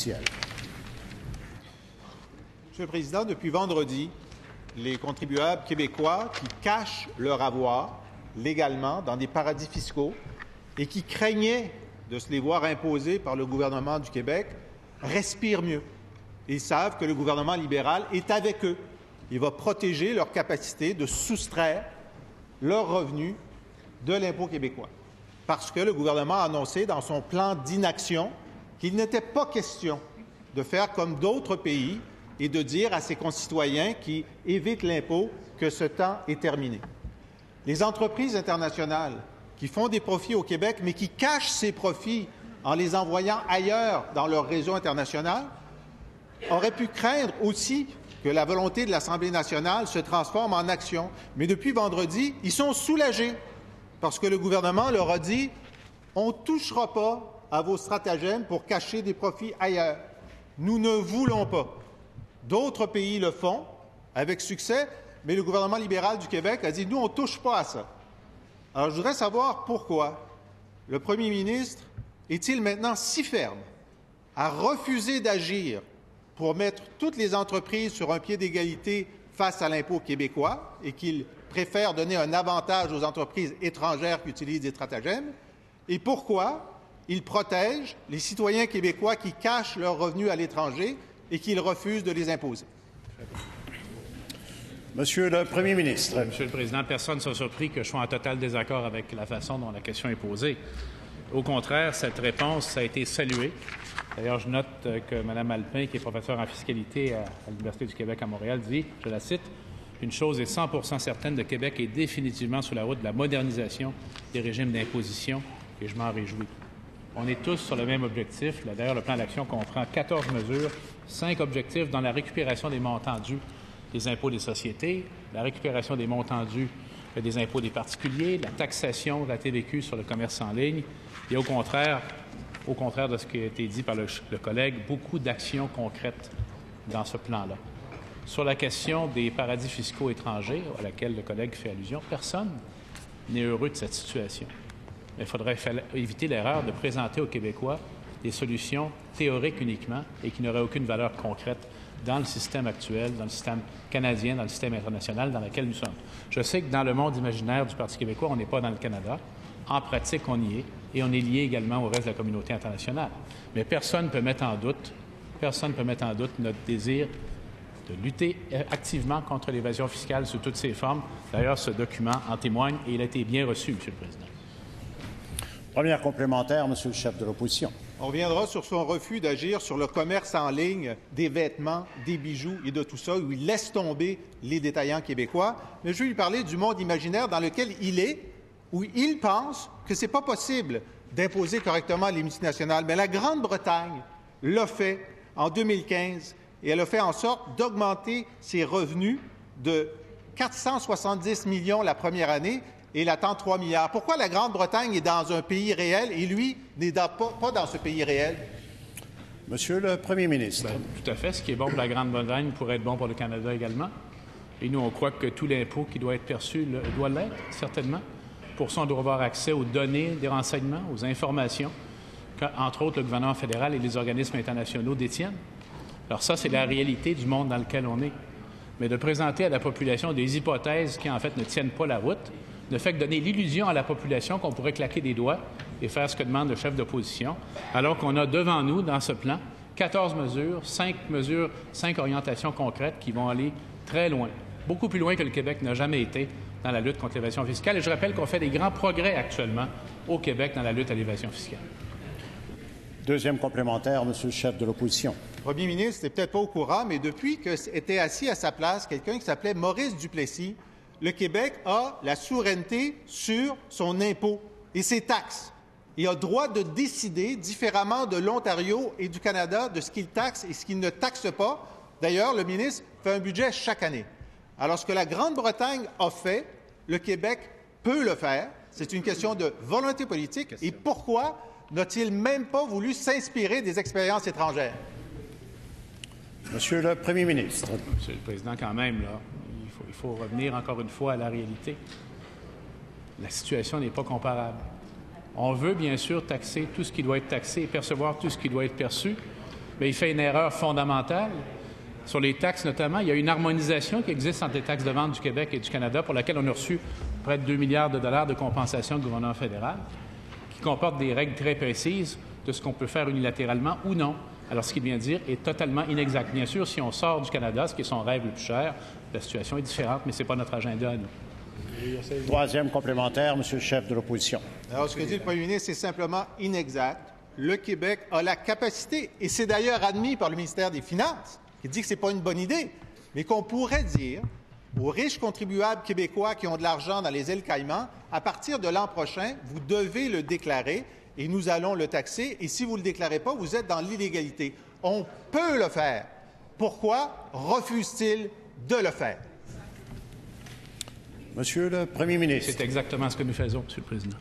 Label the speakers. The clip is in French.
Speaker 1: officielle.
Speaker 2: Monsieur le Président, depuis vendredi, les contribuables québécois qui cachent leur avoir légalement dans des paradis fiscaux et qui craignaient de se les voir imposer par le gouvernement du Québec respirent mieux. Ils savent que le gouvernement libéral est avec eux. Il va protéger leur capacité de soustraire leurs revenus de l'impôt québécois. Parce que le gouvernement a annoncé dans son plan d'inaction qu'il n'était pas question de faire comme d'autres pays et de dire à ses concitoyens qui évitent l'impôt que ce temps est terminé. Les entreprises internationales qui font des profits au Québec, mais qui cachent ces profits en les envoyant ailleurs dans leur réseau international, auraient pu craindre aussi que la volonté de l'Assemblée nationale se transforme en action. Mais depuis vendredi, ils sont soulagés parce que le gouvernement leur a dit « On ne touchera pas à vos stratagèmes pour cacher des profits ailleurs. Nous ne voulons pas. » D'autres pays le font avec succès, mais le gouvernement libéral du Québec a dit « Nous, on ne touche pas à ça. » Alors, je voudrais savoir pourquoi le premier ministre est-il maintenant si ferme à refuser d'agir pour mettre toutes les entreprises sur un pied d'égalité face à l'impôt québécois et qu'il préfère donner un avantage aux entreprises étrangères qui utilisent des stratagèmes, et pourquoi il protège les citoyens québécois qui cachent leurs revenus à l'étranger et qu'il refuse de les imposer.
Speaker 1: Monsieur le Premier ministre.
Speaker 3: Monsieur le Président, personne ne soit surpris que je sois en total désaccord avec la façon dont la question est posée. Au contraire, cette réponse a été saluée. D'ailleurs, je note que Mme Alpin, qui est professeure en fiscalité à l'Université du Québec à Montréal, dit, je la cite, « Une chose est 100% certaine, le Québec est définitivement sur la route de la modernisation des régimes d'imposition et je m'en réjouis. » On est tous sur le même objectif. D'ailleurs, le plan d'action comprend 14 mesures, 5 objectifs dans la récupération des montants dus des impôts des sociétés, la récupération des montants dus des impôts des particuliers, la taxation de la TVQ sur le commerce en ligne et au contraire de ce qui a été dit par le collègue, beaucoup d'actions concrètes dans ce plan-là. Sur la question des paradis fiscaux étrangers, à laquelle le collègue fait allusion, personne n'est heureux de cette situation. Mais il faudrait éviter l'erreur de présenter aux Québécois des solutions théoriques uniquement et qui n'auraient aucune valeur concrète dans le système actuel, dans le système canadien, dans le système international dans lequel nous sommes. Je sais que dans le monde imaginaire du Parti québécois, on n'est pas dans le Canada. En pratique, on y est et on est lié également au reste de la communauté internationale. Mais personne ne peut mettre en doute notre désir de lutter activement contre l'évasion fiscale sous toutes ses formes. D'ailleurs, ce document en témoigne et il a été bien reçu, Monsieur le Président.
Speaker 1: Première complémentaire, Monsieur le chef de l'opposition.
Speaker 2: On reviendra sur son refus d'agir sur le commerce en ligne des vêtements, des bijoux et de tout ça, où il laisse tomber les détaillants québécois. Mais je vais lui parler du monde imaginaire dans lequel il est, où il pense que ce n'est pas possible d'imposer correctement les multinationales. Mais la Grande-Bretagne l'a fait en 2015 et elle a fait en sorte d'augmenter ses revenus de 470 millions la première année et il attend 3 milliards. Pourquoi la Grande-Bretagne est dans un pays réel et lui n'est pas dans ce pays réel?
Speaker 1: Monsieur le Premier ministre.
Speaker 3: Bien, tout à fait. Ce qui est bon pour la Grande-Bretagne pourrait être bon pour le Canada également. Et nous, on croit que tout l'impôt qui doit être perçu doit l'être, certainement. Pour ça, on doit avoir accès aux données, des renseignements, aux informations qu'entre autres, le gouvernement fédéral et les organismes internationaux détiennent. Alors ça, c'est la réalité du monde dans lequel on est. Mais de présenter à la population des hypothèses qui, en fait, ne tiennent pas la route, ne fait que donner l'illusion à la population qu'on pourrait claquer des doigts et faire ce que demande le chef d'opposition, alors qu'on a devant nous, dans ce plan, 14 mesures, 5 orientations concrètes qui vont aller très loin, beaucoup plus loin que le Québec n'a jamais été dans la lutte contre l'évasion fiscale. Et je rappelle qu'on fait des grands progrès actuellement au Québec dans la lutte à l'évasion fiscale.
Speaker 1: Deuxième complémentaire, Monsieur le chef de l'opposition.
Speaker 2: Le Premier ministre n'est peut-être pas au courant, mais depuis qu'était assis à sa place quelqu'un qui s'appelait Maurice Duplessis, le Québec a la souveraineté sur son impôt et ses taxes. Il a droit de décider, différemment de l'Ontario et du Canada, de ce qu'il taxe et ce qu'il ne taxe pas. D'ailleurs, le ministre fait un budget chaque année. Alors, ce que la Grande-Bretagne a fait, le Québec peut le faire. C'est une question de volonté politique. Et pourquoi n'a-t-il même pas voulu s'inspirer des expériences étrangères?
Speaker 1: Monsieur le Premier ministre.
Speaker 3: Monsieur le Président, quand même, là, il faut revenir encore une fois à la réalité. La situation n'est pas comparable. On veut bien sûr taxer tout ce qui doit être taxé et percevoir tout ce qui doit être perçu, bien, il fait une erreur fondamentale. Sur les taxes notamment, il y a une harmonisation qui existe entre les taxes de vente du Québec et du Canada pour laquelle on a reçu près de 2 milliards de dollars de compensation du gouvernement fédéral, qui comporte des règles très précises de ce qu'on peut faire unilatéralement ou non. Alors, ce qu'il vient de dire est totalement inexact. Bien sûr, si on sort du Canada, ce qui est son rêve le plus cher, la situation est différente, mais ce n'est pas notre agenda à nous.
Speaker 1: Troisième complémentaire, Monsieur le chef de l'opposition.
Speaker 2: Alors, ce que dit le premier ministre, c'est simplement inexact. Le Québec a la capacité, et c'est d'ailleurs admis par le ministère des Finances, qui dit que ce n'est pas une bonne idée, mais qu'on pourrait dire aux riches contribuables québécois qui ont de l'argent dans les îles Caïmans, à partir de l'an prochain, vous devez le déclarer et nous allons le taxer. Et si vous ne le déclarez pas, vous êtes dans l'illégalité. On peut le faire. Pourquoi refuse-t-il de le faire?
Speaker 1: Monsieur le Premier ministre.
Speaker 3: C'est exactement ce que nous faisons, Monsieur le Président.